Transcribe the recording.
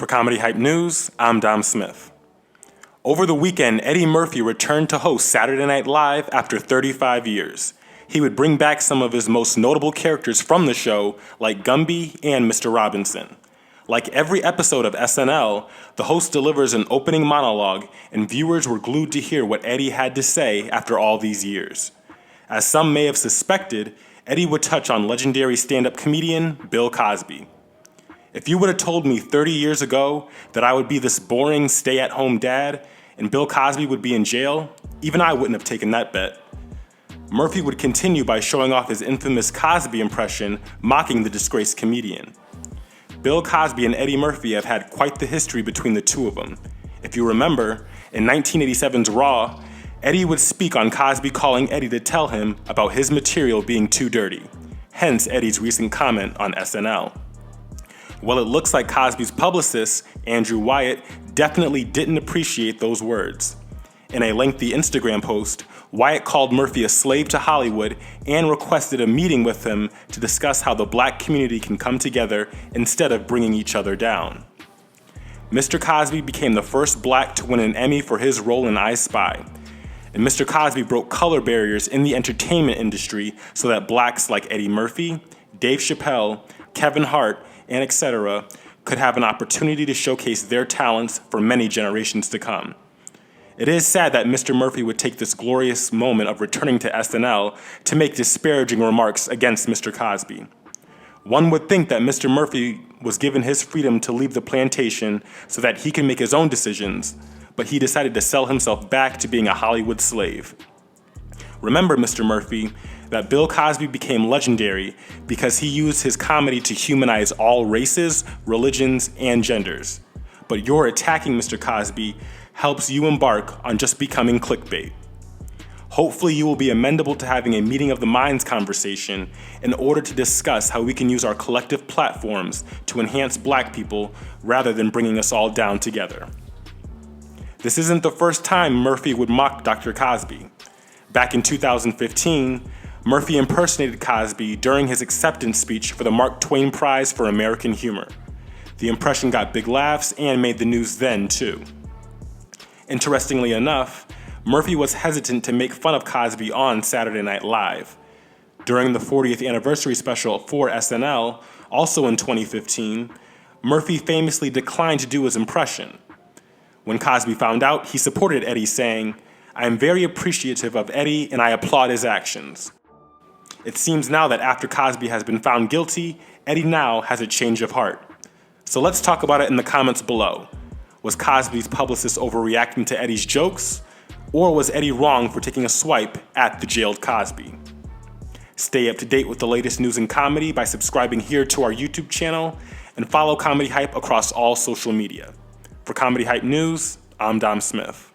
For Comedy Hype News, I'm Dom Smith. Over the weekend, Eddie Murphy returned to host Saturday Night Live after 35 years. He would bring back some of his most notable characters from the show, like Gumby and Mr. Robinson. Like every episode of SNL, the host delivers an opening monologue, and viewers were glued to hear what Eddie had to say after all these years. As some may have suspected, Eddie would touch on legendary stand-up comedian Bill Cosby. If you would have told me 30 years ago that I would be this boring stay-at-home dad and Bill Cosby would be in jail, even I wouldn't have taken that bet. Murphy would continue by showing off his infamous Cosby impression, mocking the disgraced comedian. Bill Cosby and Eddie Murphy have had quite the history between the two of them. If you remember, in 1987's Raw, Eddie would speak on Cosby calling Eddie to tell him about his material being too dirty, hence Eddie's recent comment on SNL. Well, it looks like Cosby's publicist, Andrew Wyatt, definitely didn't appreciate those words. In a lengthy Instagram post, Wyatt called Murphy a slave to Hollywood and requested a meeting with him to discuss how the black community can come together instead of bringing each other down. Mr. Cosby became the first black to win an Emmy for his role in I Spy. And Mr. Cosby broke color barriers in the entertainment industry so that blacks like Eddie Murphy, Dave Chappelle, Kevin Hart, and etc. could have an opportunity to showcase their talents for many generations to come. It is sad that Mr. Murphy would take this glorious moment of returning to SNL to make disparaging remarks against Mr. Cosby. One would think that Mr. Murphy was given his freedom to leave the plantation so that he can make his own decisions, but he decided to sell himself back to being a Hollywood slave. Remember, Mr. Murphy, that Bill Cosby became legendary because he used his comedy to humanize all races, religions, and genders. But your attacking Mr. Cosby helps you embark on just becoming clickbait. Hopefully you will be amenable to having a meeting of the minds conversation in order to discuss how we can use our collective platforms to enhance black people rather than bringing us all down together. This isn't the first time Murphy would mock Dr. Cosby. Back in 2015, Murphy impersonated Cosby during his acceptance speech for the Mark Twain Prize for American Humor. The impression got big laughs and made the news then, too. Interestingly enough, Murphy was hesitant to make fun of Cosby on Saturday Night Live. During the 40th anniversary special for SNL, also in 2015, Murphy famously declined to do his impression. When Cosby found out, he supported Eddie, saying, "I am very appreciative of Eddie and I applaud his actions." It seems now that after Cosby has been found guilty, Eddie now has a change of heart. So let's talk about it in the comments below. Was Cosby's publicist overreacting to Eddie's jokes? Or was Eddie wrong for taking a swipe at the jailed Cosby? Stay up to date with the latest news in comedy by subscribing here to our YouTube channel and follow Comedy Hype across all social media. For Comedy Hype News, I'm Dom Smith.